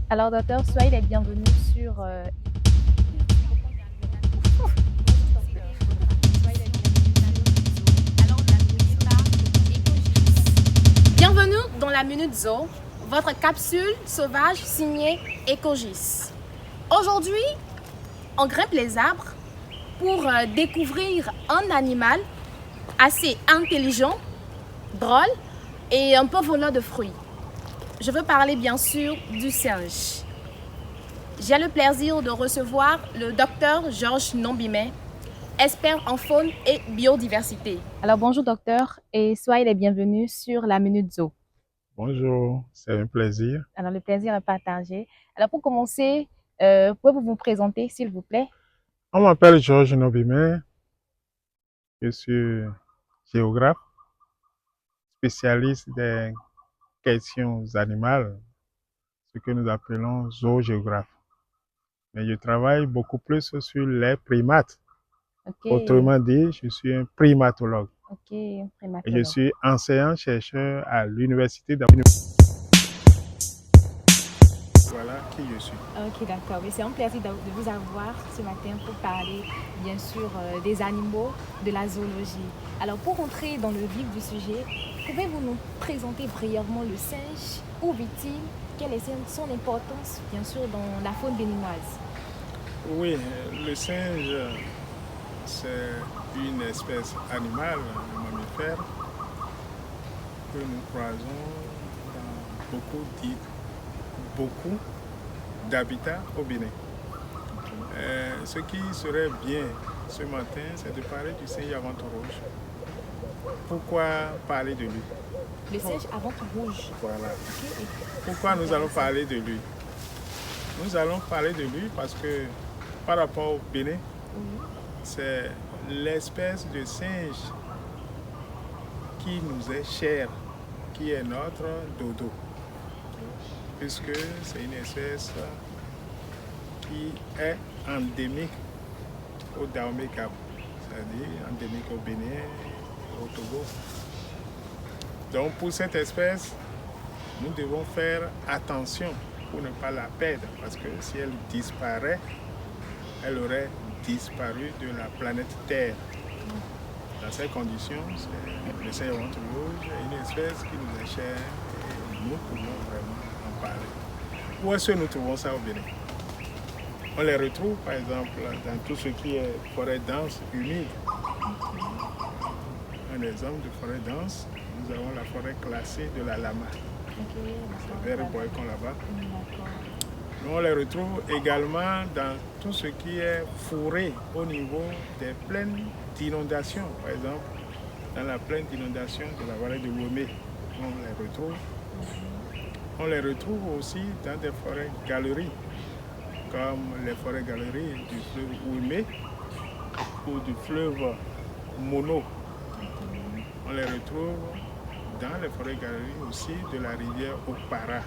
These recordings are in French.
Alors, docteur, soyez les bienvenus sur. Bienvenue dans la Minute Zoo, votre capsule sauvage signée Ecogis. Aujourd'hui, on grimpe les arbres pour découvrir un animal assez intelligent, drôle et un peu voleur de fruits. Je veux parler bien sûr du singe. J'ai le plaisir de recevoir le docteur Georges Nombimé, expert en faune et biodiversité. Alors bonjour docteur et soyez les bienvenus sur la Minute Zoo. Bonjour, c'est un plaisir. Alors le plaisir est partagé. Alors pour commencer, pouvez-vous vous présenter s'il vous plaît? On m'appelle Georges Nobimé, je suis géographe, spécialiste des questions animales, ce que nous appelons zoogéographe. Mais je travaille beaucoup plus sur les primates. Ok, Autrement dit, je suis un primatologue ok, et je primatologue. suis enseignant-chercheur à l'université d'Abidjan. Voilà qui je suis. Ok, d'accord. Mais c'est un plaisir de vous avoir ce matin pour parler, bien sûr, des animaux, de la zoologie. Alors, pour entrer dans le vif du sujet, pouvez-vous nous présenter brièvement le singe? Où vit-il? Quelle est son importance, bien sûr, dans la faune béninoise? Oui, le singe, c'est une espèce animale, un mammifère, que nous croisons dans beaucoup d'habitats au Bénin. Ce qui serait bien ce matin, c'est de parler du singe à ventre rouge. Pourquoi parler de lui? Le singe à ventre rouge. Voilà. Ok, Pourquoi nous allons parler de lui? Nous allons parler de lui parce que par rapport au Bénin, oui. c'est l'espèce de singe qui nous est chère, qui est notre dodo, puisque c'est une espèce qui est endémique au Dahomey-Cap, c'est-à-dire endémique au Bénin et au Togo. Donc pour cette espèce, nous devons faire attention pour ne pas la perdre, parce que si elle disparaît, elle aurait disparu de la planète Terre. Dans ces conditions, le singe à ventre rouge est une espèce qui nous est chère et nous pouvons vraiment en parler. Où est-ce que nous trouvons ça au Bénin? On les retrouve par exemple dans tout ce qui est forêt dense, humide. Un exemple de forêt dense, nous avons la forêt classée de la Lama, c'est vers Boycon là-bas. Nous, on les retrouve également dans tout ce qui est forêt au niveau des plaines d'inondation. Par exemple, dans la plaine d'inondation de la vallée de Womé, on les retrouve. On les retrouve aussi dans des forêts galeries, comme les forêts galeries du fleuve Ouimé ou du fleuve Mono. On les retrouve dans les forêts galeries aussi de la rivière Okpara.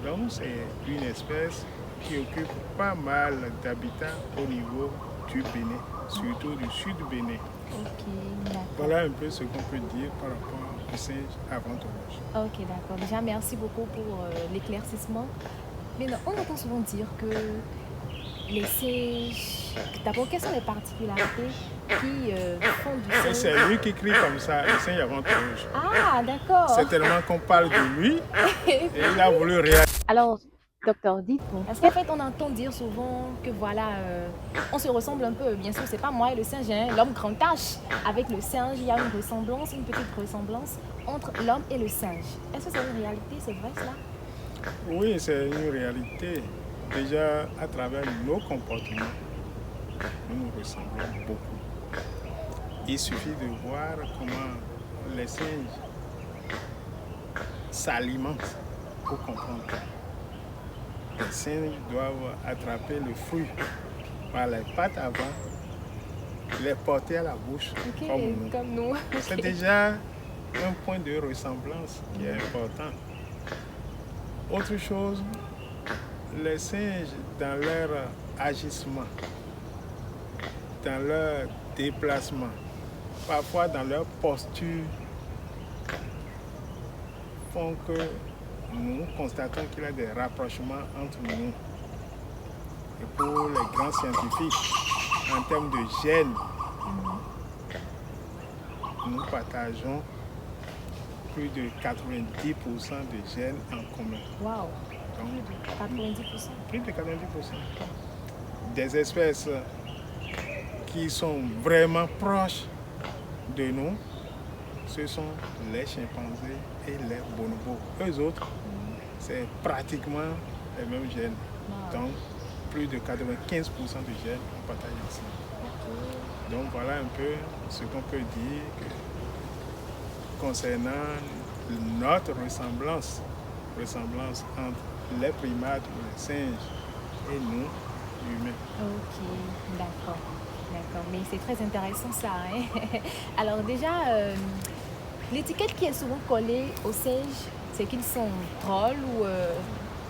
Donc c'est une espèce qui occupe pas mal d'habitats au niveau du Bénin, surtout du sud du Bénin. Ok, Voilà un peu ce qu'on peut dire par rapport au singe à ventre rouge. ok, d'accord. Déjà, merci beaucoup pour l'éclaircissement. Mais non, on entend souvent dire que les singes. D'abord, quelles sont les particularités qui font du Et singe? c'est lui qui crie comme ça, le singe à ventre rouge. Ah, d'accord. C'est tellement qu'on parle de lui et il a voulu réagir. Alors, docteur, dites-nous. Parce qu'en fait, on entend dire souvent que voilà, on se ressemble un peu. Bien sûr, c'est pas moi et le singe, hein, l'homme grand H. Avec le singe, il y a une ressemblance, une petite ressemblance entre l'homme et le singe. Est-ce que c'est une réalité? C'est vrai cela? Oui, c'est une réalité. Déjà, à travers nos comportements, nous nous ressemblons beaucoup. Il suffit de voir comment les singes s'alimentent pour comprendre. Les singes doivent attraper le fruit par les pattes avant, les porter à la bouche Ok, comme nous. comme nous. C'est déjà un point de ressemblance qui est important. Autre chose, les singes, dans leur agissement, dans leur déplacement, parfois dans leur posture, font que nous constatons qu'il y a des rapprochements entre nous. Et pour les grands scientifiques, en termes de gènes, nous partageons plus de 90% de gènes en commun. Wow. Donc, 90%. plus de 90%. Des espèces qui sont vraiment proches de nous, ce sont les chimpanzés et les bonobos. Eux autres, c'est pratiquement les mêmes gènes. Donc, plus de 95% de gènes on partage ici. Donc, voilà un peu ce qu'on peut dire concernant notre ressemblance entre les primates ou les singes et nous, humains. Ok, d'accord. D'accord, mais c'est très intéressant ça. Hein? Alors déjà, l'étiquette qui est souvent collée aux singes, c'est qu'ils sont drôles ou,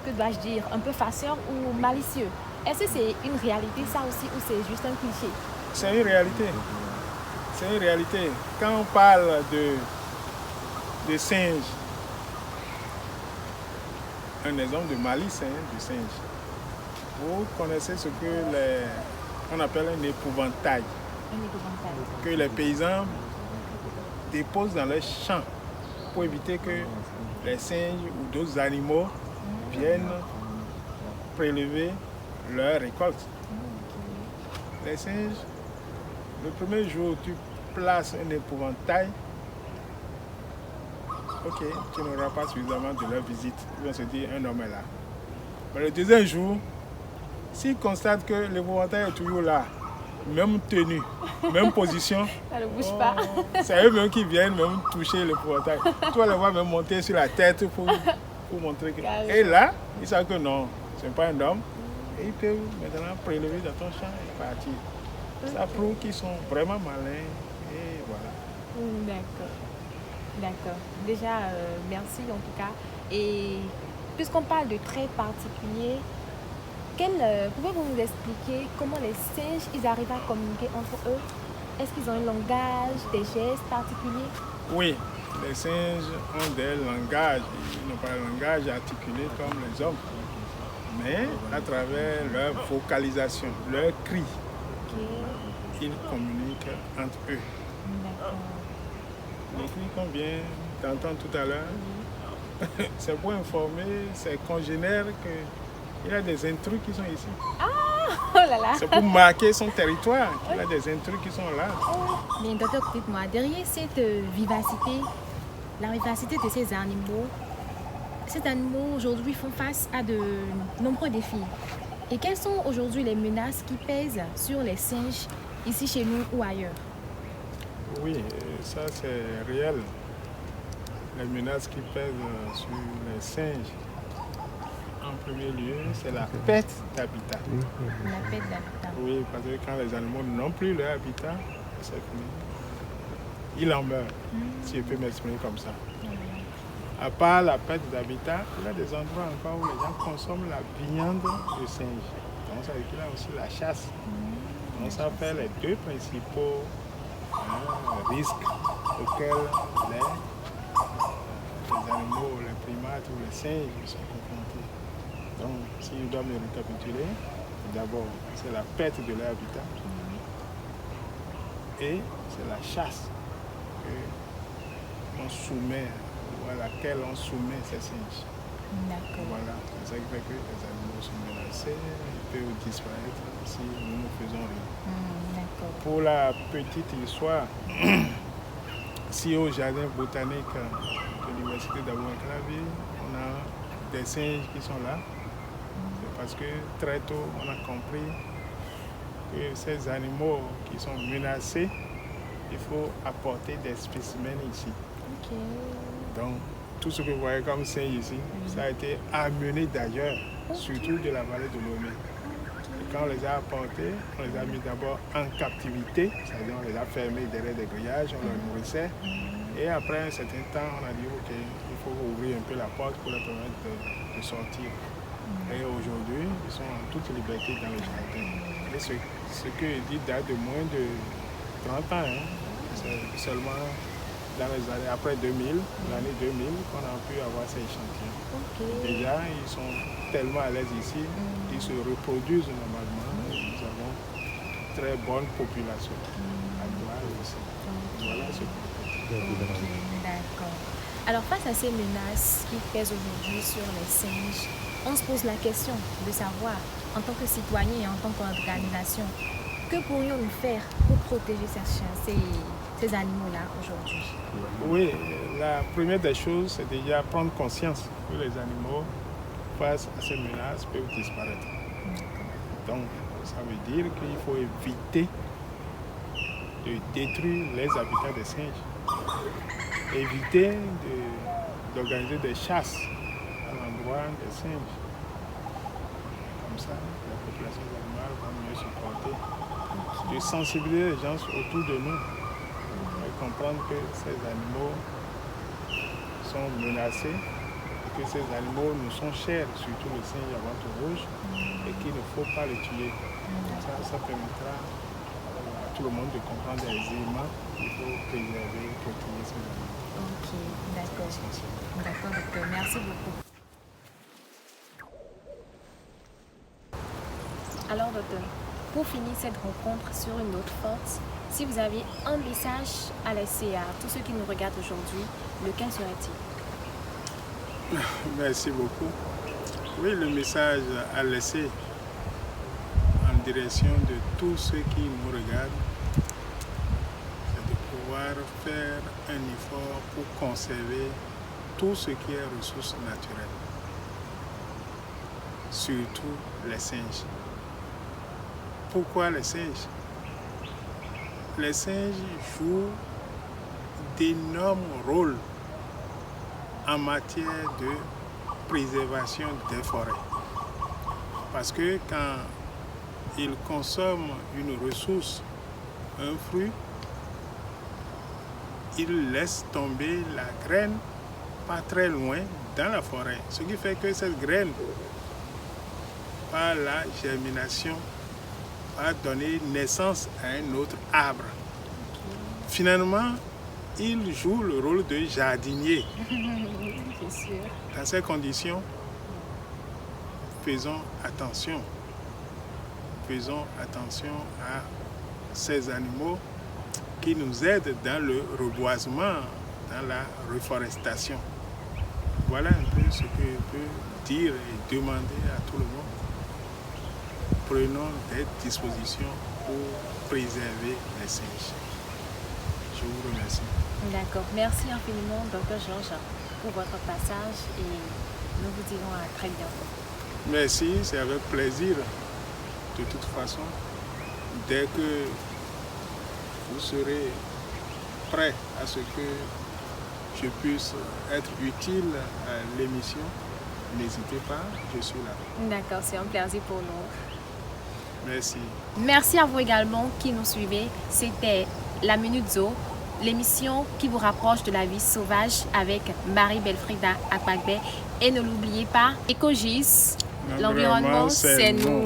que dois-je dire, un peu farceurs ou malicieux. Est-ce que c'est une réalité ça aussi ou c'est juste un cliché? C'est une réalité. C'est une réalité. Quand on parle de singes, un exemple de malice du singe, vous connaissez ce que on appelle un épouvantail. Un épouvantail. Que les paysans déposent dans leurs champs pour éviter que les singes ou d'autres animaux viennent prélever leur récolte. Les singes, le premier jour où tu places un épouvantail, ok, tu n'auras pas suffisamment de leur visite. Ils vont se dire, un homme est là. Mais le deuxième jour, s'ils constatent que l'épouvantail est toujours là, même tenue, même position, ça ne bouge pas. C'est eux-mêmes qui viennent même toucher l'épouvantail. Tu vas les voir même monter sur la tête pour montrer que... Et là, ils savent que non, ce n'est pas un homme. Et ils peuvent maintenant prélever dans ton champ et partir. Ça prouve qu'ils sont vraiment malins. Et voilà. D'accord. D'accord. Déjà, merci en tout cas. Et puisqu'on parle de traits particuliers, pouvez-vous nous expliquer comment les singes ils arrivent à communiquer entre eux? Est-ce qu'ils ont un langage, des gestes particuliers? Oui, les singes ont des langages. Ils n'ont pas un langage articulé comme les hommes. Mais à travers leur vocalisation, leur cri, ils communiquent entre eux. D'accord. Les cris qu'on vient d'entendre tout à l'heure, c'est pour informer ses congénères qu'il y a des intrus qui sont ici. Ah, oh là là. C'est pour marquer son territoire qu'il y a des intrus qui sont là. Mais docteur, dites-moi, derrière cette vivacité, la vivacité de ces animaux aujourd'hui font face à de nombreux défis. Et quelles sont aujourd'hui les menaces qui pèsent sur les singes ici chez nous ou ailleurs? Oui, ça c'est réel. Les menaces qui pèsent sur les singes, en premier lieu, c'est la perte d'habitat. La perte d'habitat. Oui, parce que quand les animaux n'ont plus leur habitat, c'est fini. Ils en meurent, si je peux m'exprimer comme ça. À part la perte d'habitat, il y a des endroits encore où les gens consomment la viande de singe. Donc ça veut dire qu'il y a aussi la chasse. Donc ça fait les deux principaux risques auxquels les animaux, les primates ou les singes sont confrontés. Donc si je dois me récapituler, d'abord c'est la perte de leur habitat et c'est la chasse qu'on soumet, à laquelle on soumet ces singes. D'accord. Voilà, c'est ça qui fait que les animaux sont menacés, ils peuvent disparaître si nous ne faisons rien. D'accord. Pour la petite histoire, si au jardin botanique de l'université d'Abou-Enclavé, on a des singes qui sont là, c'est parce que très tôt on a compris que ces animaux qui sont menacés, il faut apporter des spécimens ici. Okay. Donc, tout ce que vous voyez comme singe ici, ça a été amené d'ailleurs, surtout de la vallée de Lomé. Et quand on les a apportés, on les a mis d'abord en captivité, c'est-à-dire on les a fermés derrière des grillages, on les nourrissait. Et après un certain temps, on a dit ok, il faut ouvrir un peu la porte pour leur permettre de sortir. Et aujourd'hui, ils sont en toute liberté dans le jardin. Et ce que je dis date de moins de 30 ans, hein. C'est seulement après 2000, l'année 2000, qu'on a pu avoir ces échantillons. Ok. Déjà, ils sont tellement à l'aise ici, ils se reproduisent normalement. Nous avons une très bonne population à Douala aussi. Voilà ce qu'on peut dire. D'accord. Alors, face à ces menaces qui pèsent aujourd'hui sur les singes, on se pose la question de savoir, en tant que citoyen et en tant qu'organisation, que pourrions-nous faire pour protéger ces animaux-là aujourd'hui? Oui, la première des choses, c'est déjà prendre conscience que les animaux, face à ces menaces, peuvent disparaître. Donc, ça veut dire qu'il faut éviter de détruire les habitats des singes. Éviter d'organiser des chasses à l'endroit des singes. Comme ça, la population animale va mieux se porter. De sensibiliser les gens autour de nous et comprendre que ces animaux sont menacés et que ces animaux nous sont chers, surtout le singe à ventre rouge, et qu'il ne faut pas les tuer. Comme ça permettra à tout le monde de comprendre aisément qu'il faut préserver et protéger ces animaux. Ok, d'accord. D'accord, docteur. Merci beaucoup. Alors, docteur, pour finir cette rencontre sur une note forte, si vous aviez un message à laisser à tous ceux qui nous regardent aujourd'hui, lequel serait-il? Merci beaucoup. Oui, le message à laisser en direction de tous ceux qui nous regardent, c'est de pouvoir faire un effort pour conserver tout ce qui est ressources naturelles, surtout les singes. Pourquoi les singes? Les singes jouent d'énormes rôles en matière de préservation des forêts. Parce que quand ils consomment une ressource, un fruit, ils laissent tomber la graine pas très loin dans la forêt. Ce qui fait que cette graine, par la germination, va donner naissance à un autre arbre. Finalement, ils jouent le rôle de jardinier. C'est sûr. Dans ces conditions, faisons attention. Faisons attention à ces animaux qui nous aident dans le reboisement, dans la reforestation. Voilà un peu ce que je peux dire et demander à tout le monde. Prenons des dispositions pour préserver les singes. Je vous remercie. D'accord. Merci infiniment, Dr Georges, pour votre passage et nous vous dirons à très bientôt. Merci, c'est avec plaisir. De toute façon, dès que vous serez prêt à ce que je puisse être utile à l'émission, n'hésitez pas, je suis là. D'accord, c'est un plaisir pour nous. Merci. Merci à vous également qui nous suivez. C'était La Minute Zoo, l'émission qui vous rapproche de la vie sauvage avec Marie-Belfrida Akpakbe. Et ne l'oubliez pas, Ecogis, l'environnement c'est nous.